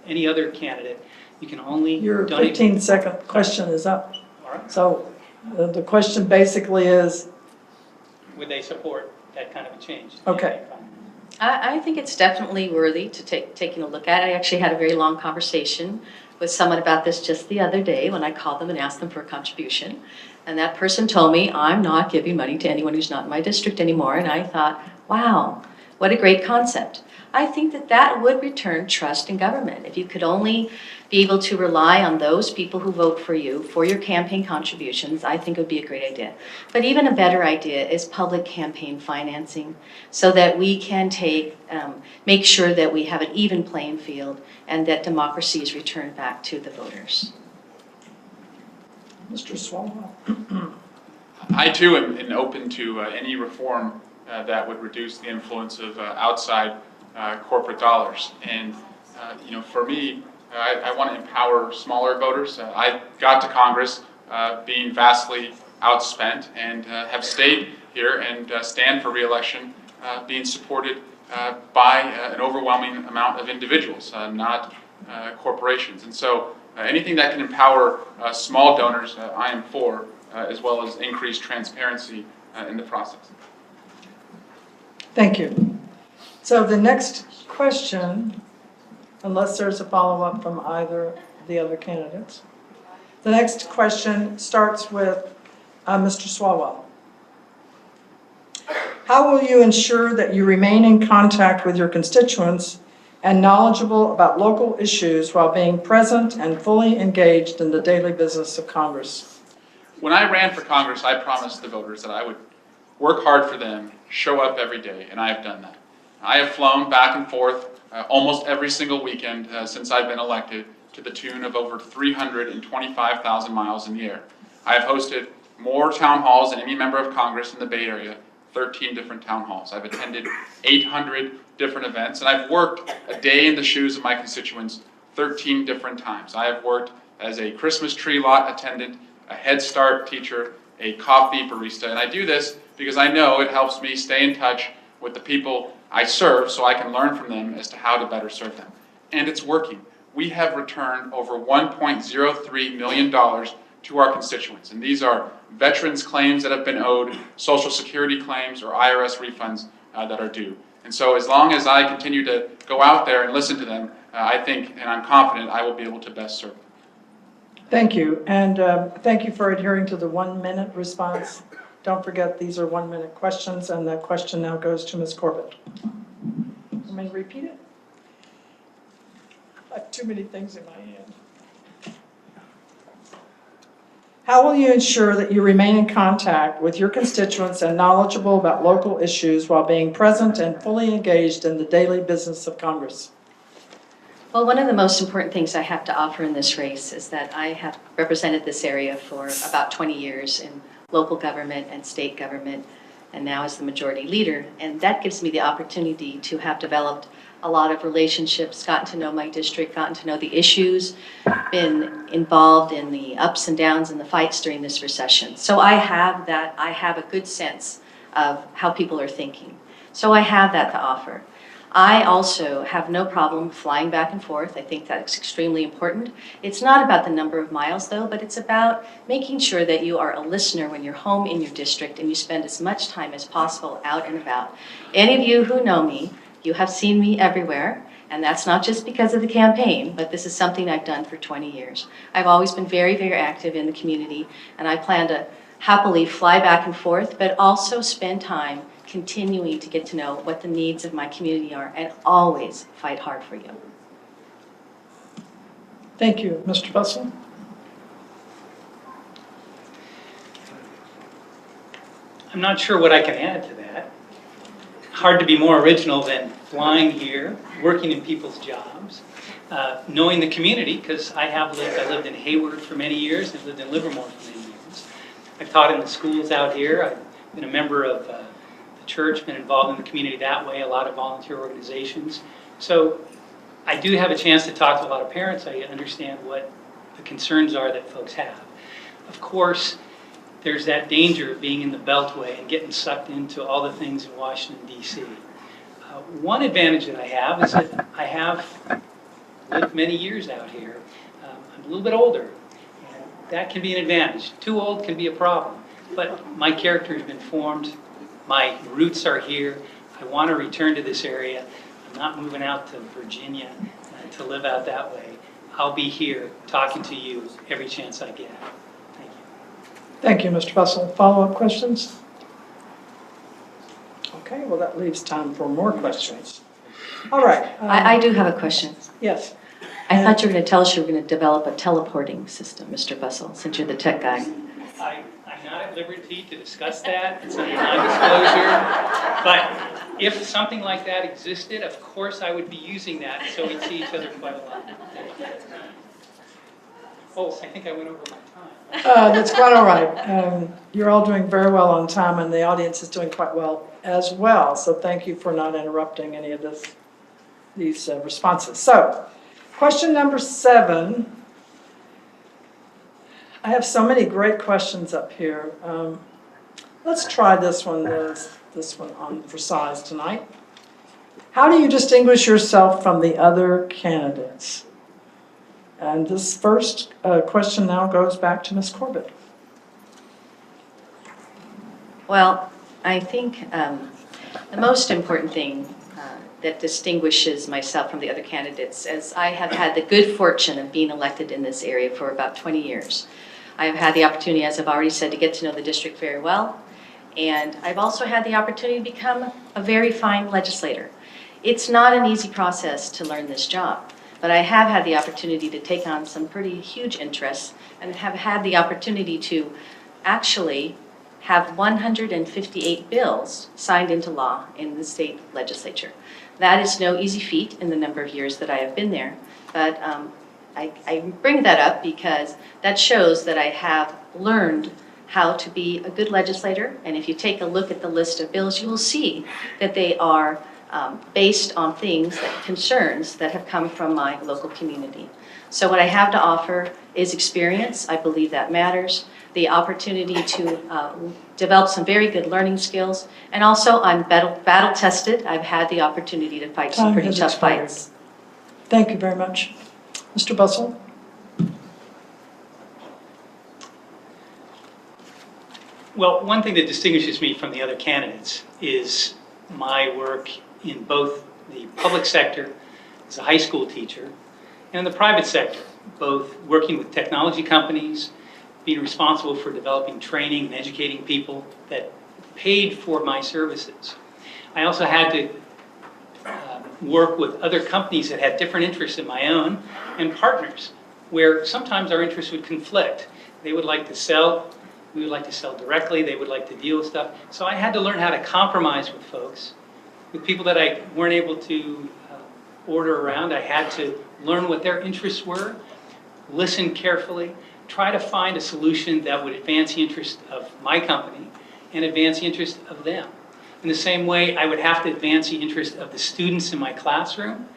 Speaker 5: any other candidate. You can only
Speaker 3: Your
Speaker 5: donate.
Speaker 3: 15-second question is up.
Speaker 5: All right.
Speaker 3: So the question basically is,
Speaker 5: Would they support that kind of a change?
Speaker 3: Okay.
Speaker 4: I think it's definitely worthy to taking a look at. I actually had a very long conversation with someone about this just the other day when I called them and asked them for a contribution. And that person told me, I'm not giving money to anyone who's not in my district anymore. And I thought, wow, what a great concept. I think that that would return trust in government. If you could only be able to rely on those people who vote for you for your campaign contributions, I think it would be a great idea. But even a better idea is public campaign financing so that we can make sure that we have an even playing field and that democracy is returned back to the voters.
Speaker 3: Mr. Swalwell.
Speaker 6: I too am open to any reform that would reduce the influence of outside corporate dollars. And for me, I want to empower smaller voters. I got to Congress being vastly outspent and have stayed here and stand for re-election being supported by an overwhelming amount of individuals, not corporations. And so anything that can empower small donors, I am for, as well as increased transparency in the process.
Speaker 3: Thank you. So the next question, unless there's a follow-up from either of the other candidates, the next question starts with Mr. Swalwell. How will you ensure that you remain in contact with your constituents and knowledgeable about local issues while being present and fully engaged in the daily business of Congress?
Speaker 6: When I ran for Congress, I promised the voters that I would work hard for them, show up every day, and I have done that. I have flown back and forth almost every single weekend since I've been elected to the tune of over 325,000 miles in the air. I have hosted more town halls than any member of Congress in the Bay Area, 13 different town halls. I've attended 800 different events, and I've worked a day in the shoes of my constituents 13 different times. I have worked as a Christmas tree lot attendant, a Head Start teacher, a coffee barista, and I do this because I know it helps me stay in touch with the people I serve so I can learn from them as to how to better serve them. And it's working. We have returned over $1.03 million to our constituents, and these are veterans' claims that have been owed, Social Security claims, or IRS refunds that are due. And so as long as I continue to go out there and listen to them, I think, and I'm confident, I will be able to best serve them.
Speaker 3: Thank you, and thank you for adhering to the 1-minute response. Don't forget, these are 1-minute questions, and that question now goes to Ms. Corbett. Want me to repeat it? I have too many things in my hand. How will you ensure that you remain in contact with your constituents and knowledgeable about local issues while being present and fully engaged in the daily business of Congress?
Speaker 4: Well, one of the most important things I have to offer in this race is that I have represented this area for about 20 years in local government and state government, and now as the majority leader. And that gives me the opportunity to have developed a lot of relationships, gotten to know my district, gotten to know the issues, been involved in the ups and downs and the fights during this recession. So I have a good sense of how people are thinking. So I have that to offer. I also have no problem flying back and forth. I think that's extremely important. It's not about the number of miles though, but it's about making sure that you are a listener when you're home in your district and you spend as much time as possible out and about. Any of you who know me, you have seen me everywhere, and that's not just because of the campaign, but this is something I've done for 20 years. I've always been very, very active in the community, and I plan to happily fly back and forth, but also spend time continuing to get to know what the needs of my community are, and always fight hard for you.
Speaker 3: Thank you. Mr. Bussell?
Speaker 5: I'm not sure what I can add to that. Hard to be more original than flying here, working in people's jobs, knowing the community, because I lived in Hayward for many years and lived in Livermore for many years. I've taught in the schools out here. I've been a member of the church, been involved in the community that way, a lot of volunteer organizations. So I do have a chance to talk to a lot of parents. I understand what the concerns are that folks have. Of course, there's that danger of being in the Beltway and getting sucked into all the things in Washington, D.C. One advantage that I have is that I have lived many years out here. I'm a little bit older, and that can be an advantage. Too old can be a problem, but my character has been formed. My roots are here. I want to return to this area. I'm not moving out to Virginia to live out that way. I'll be here talking to you every chance I get. Thank you.
Speaker 3: Thank you, Mr. Bussell. Follow-up questions? Okay, well, that leaves time for more questions. All right.
Speaker 4: I do have a question.
Speaker 3: Yes.
Speaker 4: I thought you were going to tell us you were going to develop a teleporting system, Mr. Bussell, since you're the tech guy.
Speaker 5: I'm not at liberty to discuss that. It's under non-disclosure. But if something like that existed, of course I would be using that, so we'd see each other quite a lot. Oh, I think I went over my time.
Speaker 3: That's quite all right. You're all doing very well on time, and the audience is doing quite well as well. So thank you for not interrupting any of these responses. So, question number 7. I have so many great questions up here. Let's try this one. This one on for size tonight. How do you distinguish yourself from the other candidates? And this first question now goes back to Ms. Corbett.
Speaker 4: Well, I think the most important thing that distinguishes myself from the other candidates is I have had the good fortune of being elected in this area for about 20 years. I have had the opportunity, as I've already said, to get to know the district very well. And I've also had the opportunity to become a very fine legislator. It's not an easy process to learn this job, but I have had the opportunity to take on some pretty huge interests and have had the opportunity to actually have 158 bills signed into law in the state legislature. That is no easy feat in the number of years that I have been there, but I bring that up because that shows that I have learned how to be a good legislator, and if you take a look at the list of bills, you will see that they are based on concerns that have come from my local community. So what I have to offer is experience. I believe that matters. The opportunity to develop some very good learning skills, and also I'm battle tested. I've had the opportunity to fight some pretty tough fights.
Speaker 3: Thank you very much. Mr. Bussell?
Speaker 5: Well, one thing that distinguishes me from the other candidates is my work in both the public sector as a high school teacher and in the private sector, both working with technology companies, being responsible for developing training and educating people that paid for my services. I also had to work with other companies that had different interests than my own and partners where sometimes our interests would conflict. They would like to sell, we would like to sell directly, they would like to deal with stuff. So I had to learn how to compromise with folks, with people that I weren't able to order around. I had to learn what their interests were, listen carefully, try to find a solution that would advance the interest of my company and advance the interest of them. In the same way, I would have to advance the interest of the students in my classroom,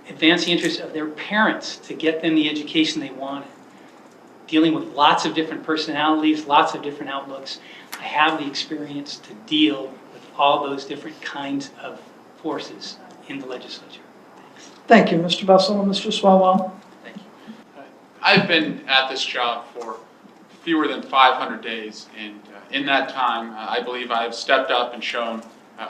Speaker 5: advance the interest of their parents to get them the education they wanted. Dealing with lots of different personalities, lots of different outlooks, I have the experience to deal with all those different kinds of forces in the legislature.
Speaker 3: Thank you, Mr. Bussell and Mr. Swalwell.
Speaker 5: Thank you.
Speaker 6: I've been at this job for fewer than 500 days, and in that time, I believe I've stepped up and shown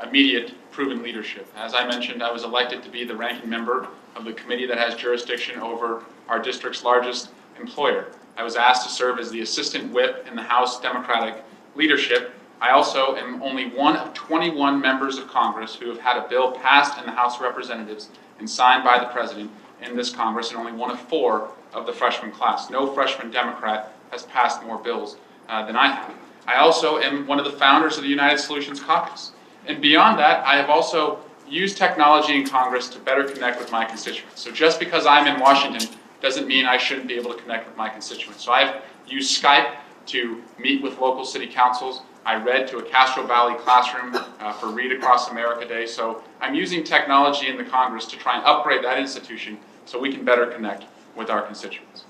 Speaker 6: immediate proven leadership. As I mentioned, I was elected to be the ranking member of the committee that has jurisdiction over our district's largest employer. I was asked to serve as the assistant whip in the House Democratic leadership. I also am only one of 21 members of Congress who have had a bill passed in the House of Representatives and signed by the President in this Congress, and only one of 4 of the freshman class. No freshman Democrat has passed more bills than I have. I also am one of the founders of the United Solutions Caucus. And beyond that, I have also used technology in Congress to better connect with my constituents. So just because I'm in Washington doesn't mean I shouldn't be able to connect with my constituents. So I've used Skype to meet with local city councils. I read to a Castro Valley classroom for Read Across America Day. So I'm using technology in the Congress to try and upgrade that institution so we can better connect with our constituents.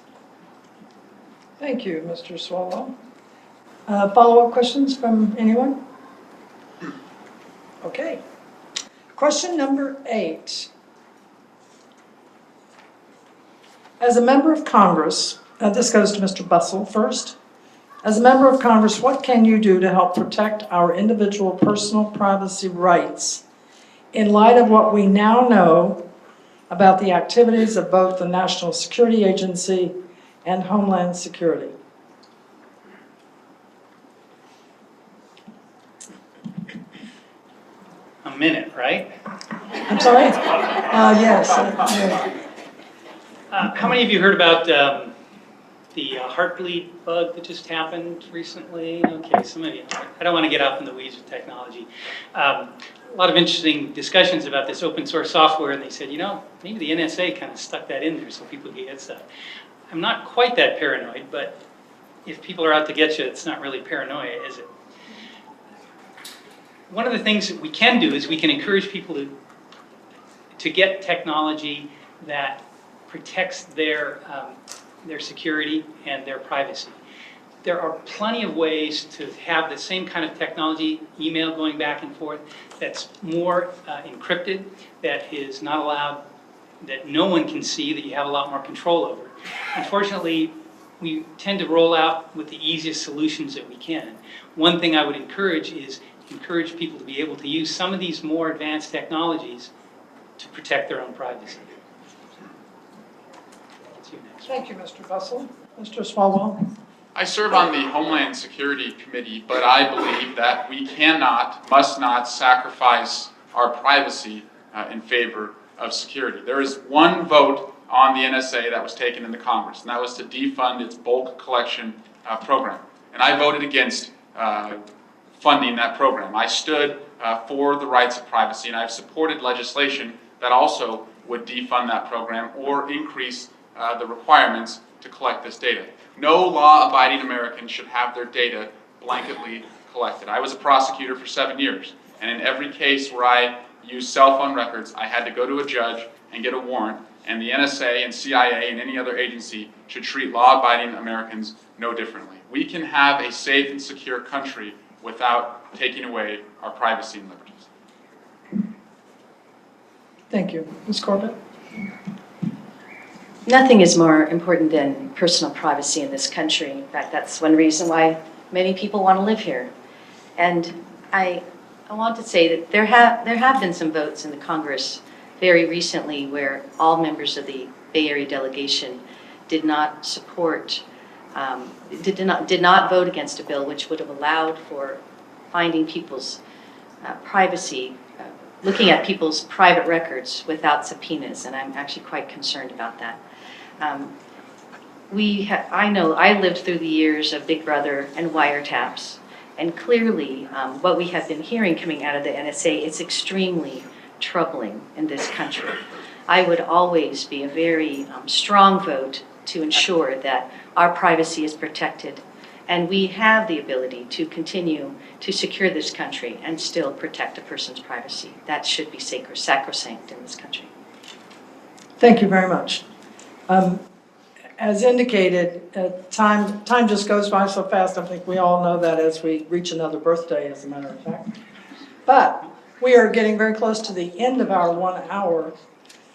Speaker 3: Thank you, Mr. Swalwell. Follow-up questions from anyone? Okay. Question number 8. As a member of Congress, this goes to Mr. Bussell first. As a member of Congress, what can you do to help protect our individual personal privacy rights in light of what we now know about the activities of both the National Security Agency and Homeland Security?
Speaker 5: A minute, right?
Speaker 3: I'm sorry? Yes.
Speaker 5: How many of you heard about the heartbleed bug that just happened recently? Okay, some of you. I don't want to get off in the weeds with technology. A lot of interesting discussions about this open source software, and they said, you know, maybe the NSA kind of stuck that in there so people could get stuff. I'm not quite that paranoid, but if people are out to get you, it's not really paranoia, is it? One of the things that we can do is we can encourage people to get technology that protects their security and their privacy. There are plenty of ways to have the same kind of technology, email going back and forth, that's more encrypted, that is not allowed, that no one can see, that you have a lot more control over. Unfortunately, we tend to roll out with the easiest solutions that we can. One thing I would encourage is encourage people to be able to use some of these more advanced technologies to protect their own privacy.
Speaker 3: Thank you, Mr. Bussell. Mr. Swalwell.
Speaker 6: I serve on the Homeland Security Committee, but I believe that we cannot, must not sacrifice our privacy in favor of security. There is one vote on the NSA that was taken in the Congress, and that was to defund its bulk collection program. And I voted against funding that program. I stood for the rights of privacy, and I've supported legislation that also would defund that program or increase the requirements to collect this data. No law-abiding American should have their data blanketly collected. I was a prosecutor for 7 years, and in every case where I used cell phone records, I had to go to a judge and get a warrant, and the NSA and CIA and any other agency should treat law-abiding Americans no differently. We can have a safe and secure country without taking away our privacy and liberties.
Speaker 3: Thank you. Ms. Corbett?
Speaker 4: Nothing is more important than personal privacy in this country. In fact, that's one reason why many people want to live here. And I want to say that there have been some votes in the Congress very recently where all members of the Bay Area delegation did not support, did not vote against a bill which would have allowed for finding people's privacy, looking at people's private records without subpoenas, and I'm actually quite concerned about that. I lived through the years of Big Brother and wiretaps, and clearly what we have been hearing coming out of the NSA is extremely troubling in this country. I would always be a very strong vote to ensure that our privacy is protected, and we have the ability to continue to secure this country and still protect a person's privacy. That should be sacrosanct in this country.
Speaker 3: Thank you very much. As indicated, time just goes by so fast. I think we all know that as we reach another birthday, as a matter of fact. But we are getting very close to the end of our 1 hour.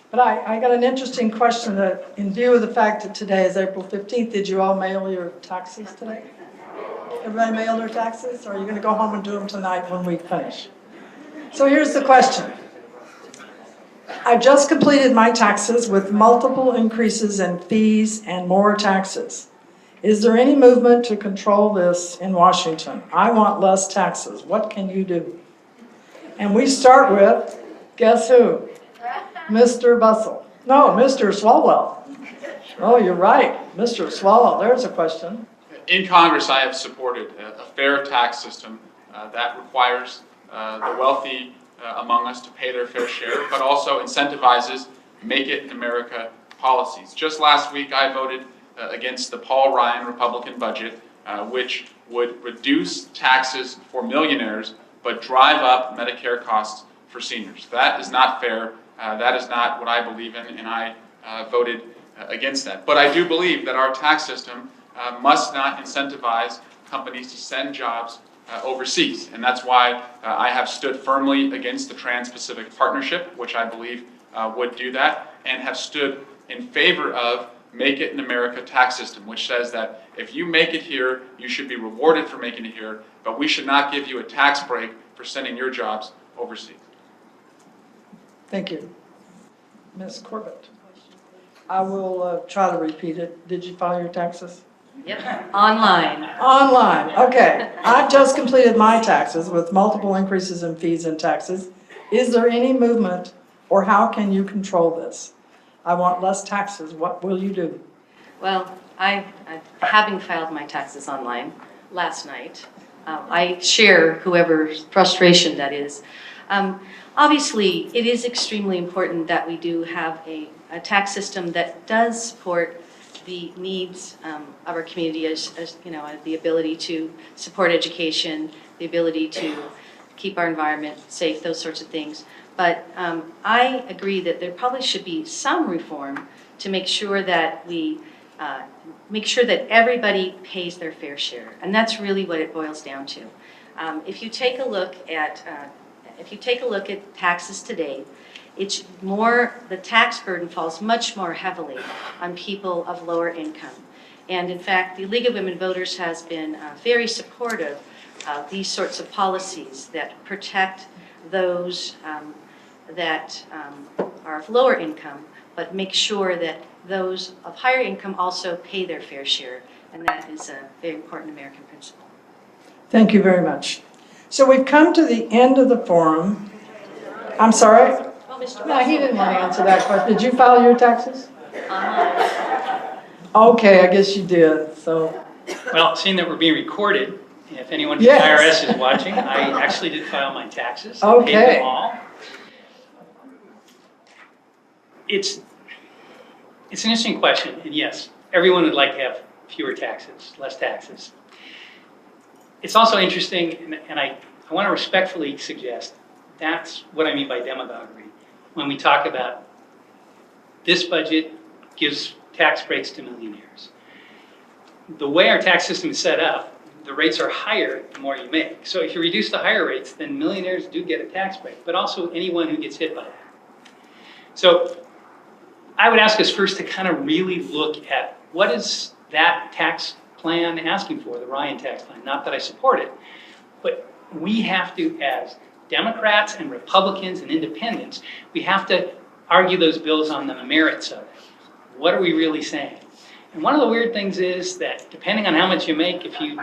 Speaker 3: But I got an interesting question that, in view of the fact that today is April 15th, did you all mail your taxes today? Everybody mailed their taxes? Or are you going to go home and do them tonight when we finish? So here's the question. I just completed my taxes with multiple increases in fees and more taxes. Is there any movement to control this in Washington? I want less taxes. What can you do? And we start with, guess who? Mr. Bussell. No, Mr. Swalwell. Oh, you're right. Mr. Swalwell, there's a question.
Speaker 6: In Congress, I have supported a fair tax system that requires the wealthy among us to pay their fair share, but also incentivizes Make It in America policies. Just last week, I voted against the Paul Ryan Republican budget, which would reduce taxes for millionaires, but drive up Medicare costs for seniors. That is not fair. That is not what I believe in, and I voted against that. But I do believe that our tax system must not incentivize companies to send jobs overseas. And that's why I have stood firmly against the Trans-Pacific Partnership, which I believe would do that, and have stood in favor of Make It in America tax system, which says that if you make it here, you should be rewarded for making it here, but we should not give you a tax break for sending your jobs overseas.
Speaker 3: Thank you. Ms. Corbett. I will try to repeat it. Did you file your taxes?
Speaker 4: Yep, online.
Speaker 3: Online, okay. I've just completed my taxes with multiple increases in fees and taxes. Is there any movement, or how can you control this? I want less taxes. What will you do?
Speaker 4: Well, having filed my taxes online last night, I share whoever's frustration that is. Obviously, it is extremely important that we do have a tax system that does support the needs of our community, as you know, the ability to support education, the ability to keep our environment safe, those sorts of things. But I agree that there probably should be some reform to make sure that we make sure that everybody pays their fair share, and that's really what it boils down to. If you take a look at taxes today, it's more, the tax burden falls much more heavily on people of lower income. And in fact, the League of Women Voters has been very supportive of these sorts of policies that protect those that are of lower income, but make sure that those of higher income also pay their fair share. And that is a very important American principle.
Speaker 3: Thank you very much. So we've come to the end of the forum. I'm sorry?
Speaker 4: Well, Mr.
Speaker 3: No, he didn't want to answer that question. Did you file your taxes?
Speaker 4: Online.
Speaker 3: Okay, I guess you did, so.
Speaker 5: Well, seeing that we're being recorded, if anyone from
Speaker 3: Yes.
Speaker 5: IRS is watching, I actually did file my taxes.
Speaker 3: Okay.
Speaker 5: Paid them all. It's an interesting question, and yes, everyone would like to have fewer taxes, less taxes. It's also interesting, and I want to respectfully suggest that's what I mean by demagoguery. When we talk about this budget gives tax breaks to millionaires. The way our tax system is set up, the rates are higher the more you make. So if you reduce the higher rates, then millionaires do get a tax break, but also anyone who gets hit by that. So I would ask us first to kind of really look at what is that tax plan asking for, the Ryan tax plan. Not that I support it, but we have to, as Democrats and Republicans and independents, we have to argue those bills on the merits of it. What are we really saying? And one of the weird things is that depending on how much you make, if you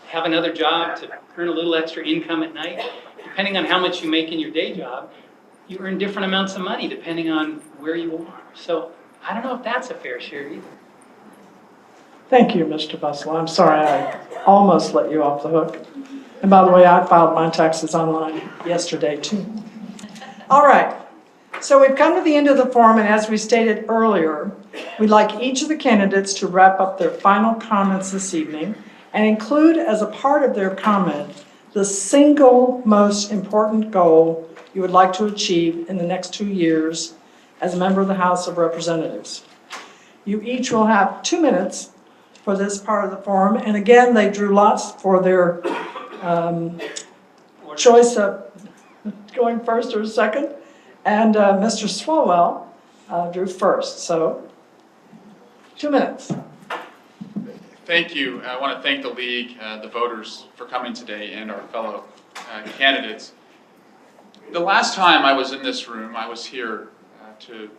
Speaker 5: have another job to earn a little extra income at night, depending on how much you make in your day job, you earn different amounts of money depending on where you are. So I don't know if that's a fair share either.
Speaker 3: Thank you, Mr. Bussell. I'm sorry I almost let you off the hook. And by the way, I filed my taxes online yesterday too. All right, so we've come to the end of the forum, and as we stated earlier, we'd like each of the candidates to wrap up their final comments this evening and include as a part of their comment the single most important goal you would like to achieve in the next 2 years as a member of the House of Representatives. You each will have 2 minutes for this part of the forum, and again, they drew lots for their choice of going first or second, and Mr. Swalwell drew first, so 2 minutes.
Speaker 6: Thank you. I want to thank the League, the voters, for coming today, and our fellow candidates. The last time I was in this room, I was here to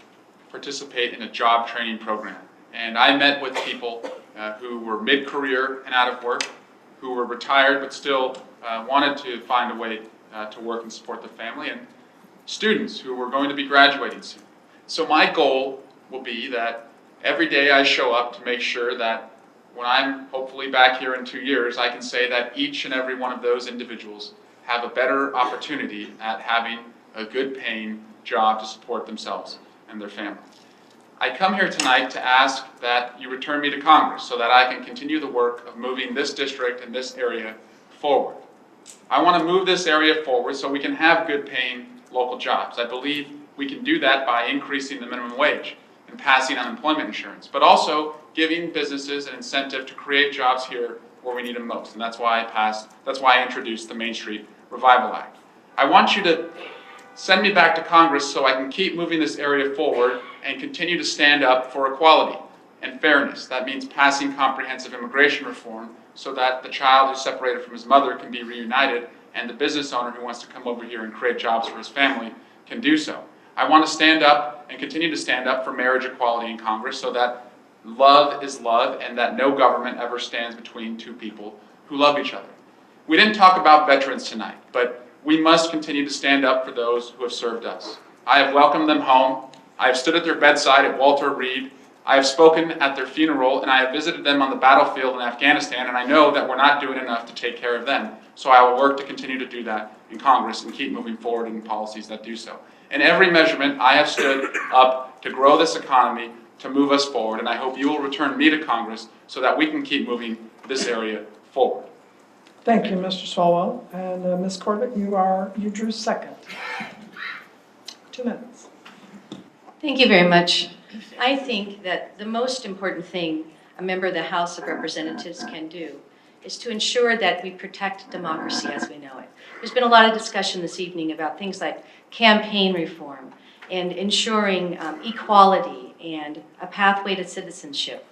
Speaker 6: participate in a job training program. And I met with people who were mid-career and out of work, who were retired but still wanted to find a way to work and support the family, and students who were going to be graduating soon. So my goal will be that every day I show up to make sure that when I'm hopefully back here in 2 years, I can say that each and every one of those individuals have a better opportunity at having a good paying job to support themselves and their family. I come here tonight to ask that you return me to Congress so that I can continue the work of moving this district and this area forward. I want to move this area forward so we can have good paying local jobs. I believe we can do that by increasing the minimum wage and passing unemployment insurance, but also giving businesses an incentive to create jobs here where we need them most. And that's why I introduced the Main Street Revival Act. I want you to send me back to Congress so I can keep moving this area forward and continue to stand up for equality and fairness. That means passing comprehensive immigration reform so that the child who's separated from his mother can be reunited and the business owner who wants to come over here and create jobs for his family can do so. I want to stand up and continue to stand up for marriage equality in Congress so that love is love and that no government ever stands between two people who love each other. We didn't talk about veterans tonight, but we must continue to stand up for those who have served us. I have welcomed them home. I have stood at their bedside at Walter Reed. I have spoken at their funeral, and I have visited them on the battlefield in Afghanistan, and I know that we're not doing enough to take care of them. So I will work to continue to do that in Congress and keep moving forward in policies that do so. In every measurement, I have stood up to grow this economy, to move us forward, and I hope you will return me to Congress so that we can keep moving this area forward.
Speaker 3: Thank you, Mr. Swalwell. And Ms. Corbett, you drew second. 2 minutes.
Speaker 4: Thank you very much. I think that the most important thing a member of the House of Representatives can do is to ensure that we protect democracy as we know it. There's been a lot of discussion this evening about things like campaign reform and ensuring equality and a pathway to citizenship.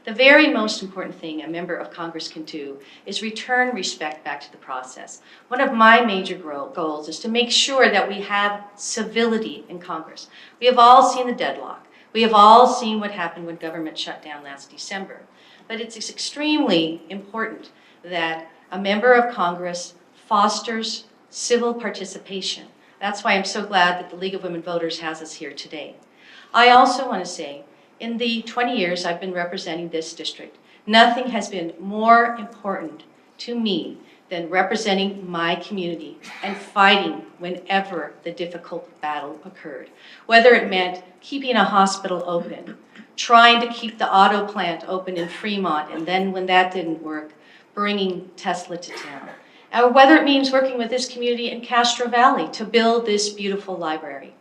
Speaker 4: The very most important thing a member of Congress can do is return respect back to the process. One of my major goals is to make sure that we have civility in Congress. We have all seen the deadlock. We have all seen what happened when government shut down last December. But it's extremely important that a member of Congress fosters civil participation. That's why I'm so glad that the League of Women Voters has us here today. I also want to say, in the 20 years I've been representing this district, nothing has been more important to me than representing my community and fighting whenever the difficult battle occurred. Whether it meant keeping a hospital open, trying to keep the auto plant open in Fremont, and then when that didn't work, bringing Tesla to town. Or whether it means working with this community in Castro Valley to build this beautiful library.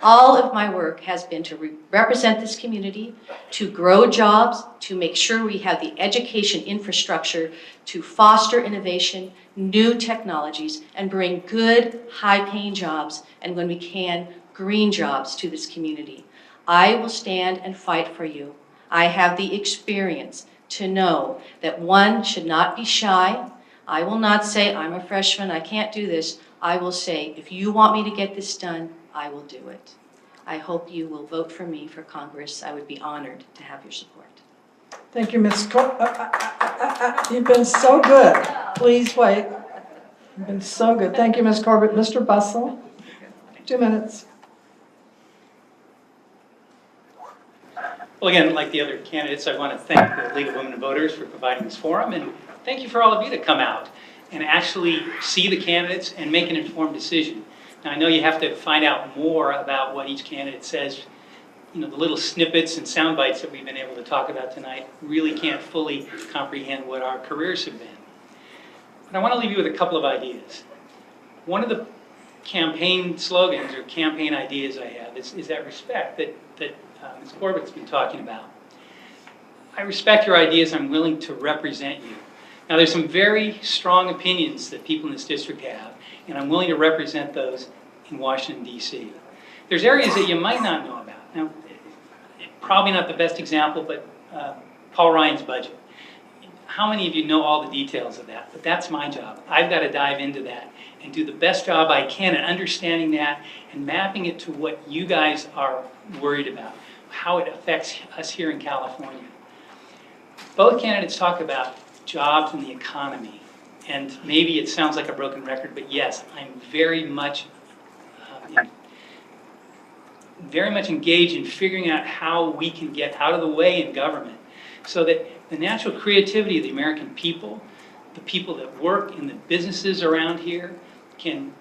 Speaker 4: All of my work has been to represent this community, to grow jobs, to make sure we have the education infrastructure to foster innovation, new technologies, and bring good, high-paying jobs, and when we can, green jobs to this community. I will stand and fight for you. I have the experience to know that one should not be shy. I will not say, I'm a freshman, I can't do this. I will say, if you want me to get this done, I will do it. I hope you will vote for me for Congress. I would be honored to have your support.
Speaker 3: Thank you, Ms. Corbett. You've been so good. Please wait. You've been so good. Thank you, Ms. Corbett. Mr. Bussell, 2 minutes.
Speaker 5: Well, again, like the other candidates, I want to thank the League of Women Voters for providing this forum, and thank you for all of you to come out and actually see the candidates and make an informed decision. Now, I know you have to find out more about what each candidate says. You know, the little snippets and sound bites that we've been able to talk about tonight really can't fully comprehend what our careers have been. But I want to leave you with a couple of ideas. One of the campaign slogans or campaign ideas I have is that respect that Ms. Corbett's been talking about. I respect your ideas. I'm willing to represent you. Now, there's some very strong opinions that people in this district have, and I'm willing to represent those in Washington, D.C. There's areas that you might not know about. Now, probably not the best example, but Paul Ryan's budget. How many of you know all the details of that? But that's my job. I've got to dive into that and do the best job I can at understanding that and mapping it to what you guys are worried about, how it affects us here in California. Both candidates talk about jobs and the economy. And maybe it sounds like a broken record, but yes, I'm very much engaged in figuring out how we can get out of the way in government so that the natural creativity of the American people, the people that work in the businesses around here, can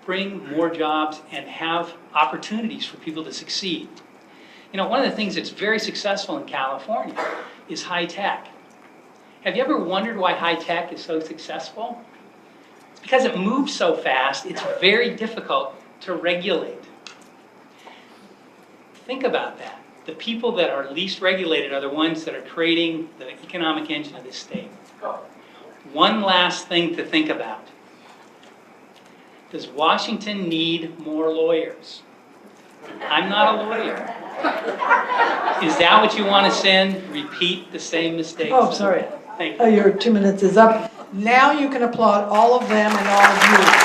Speaker 5: bring more jobs and have opportunities for people to succeed. You know, one of the things that's very successful in California is high tech. Have you ever wondered why high tech is so successful? It's because it moves so fast, it's very difficult to regulate. Think about that. The people that are least regulated are the ones that are creating the economic engine of this state. One last thing to think about. Does Washington need more lawyers? I'm not a lawyer. Is that what you want to send? Repeat the same mistakes?
Speaker 3: Oh, sorry.
Speaker 5: Thank
Speaker 3: Oh,
Speaker 5: you.
Speaker 3: your 2 minutes is up. Now you can applaud all of them and all of you.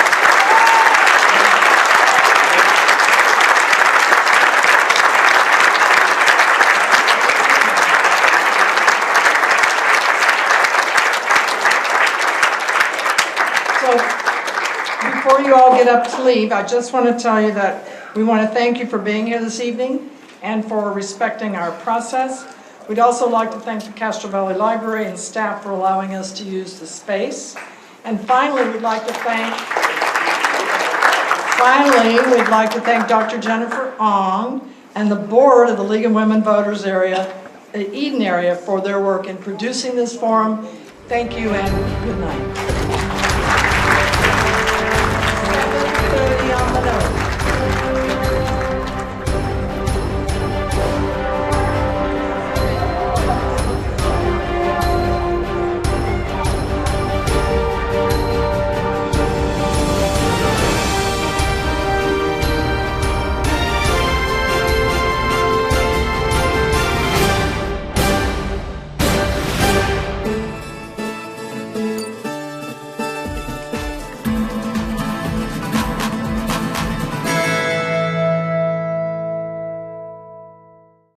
Speaker 3: So, before you all get up to leave, I just want to tell you that we want to thank you for being here this evening and for respecting our process. We'd also like to thank the Castro Valley Library and staff for allowing us to use the space. And finally, we'd like to thank Dr. Jennifer Ong and the board of the League of Women Voters area, the Eden area, for their work in producing this forum. Thank you and good night.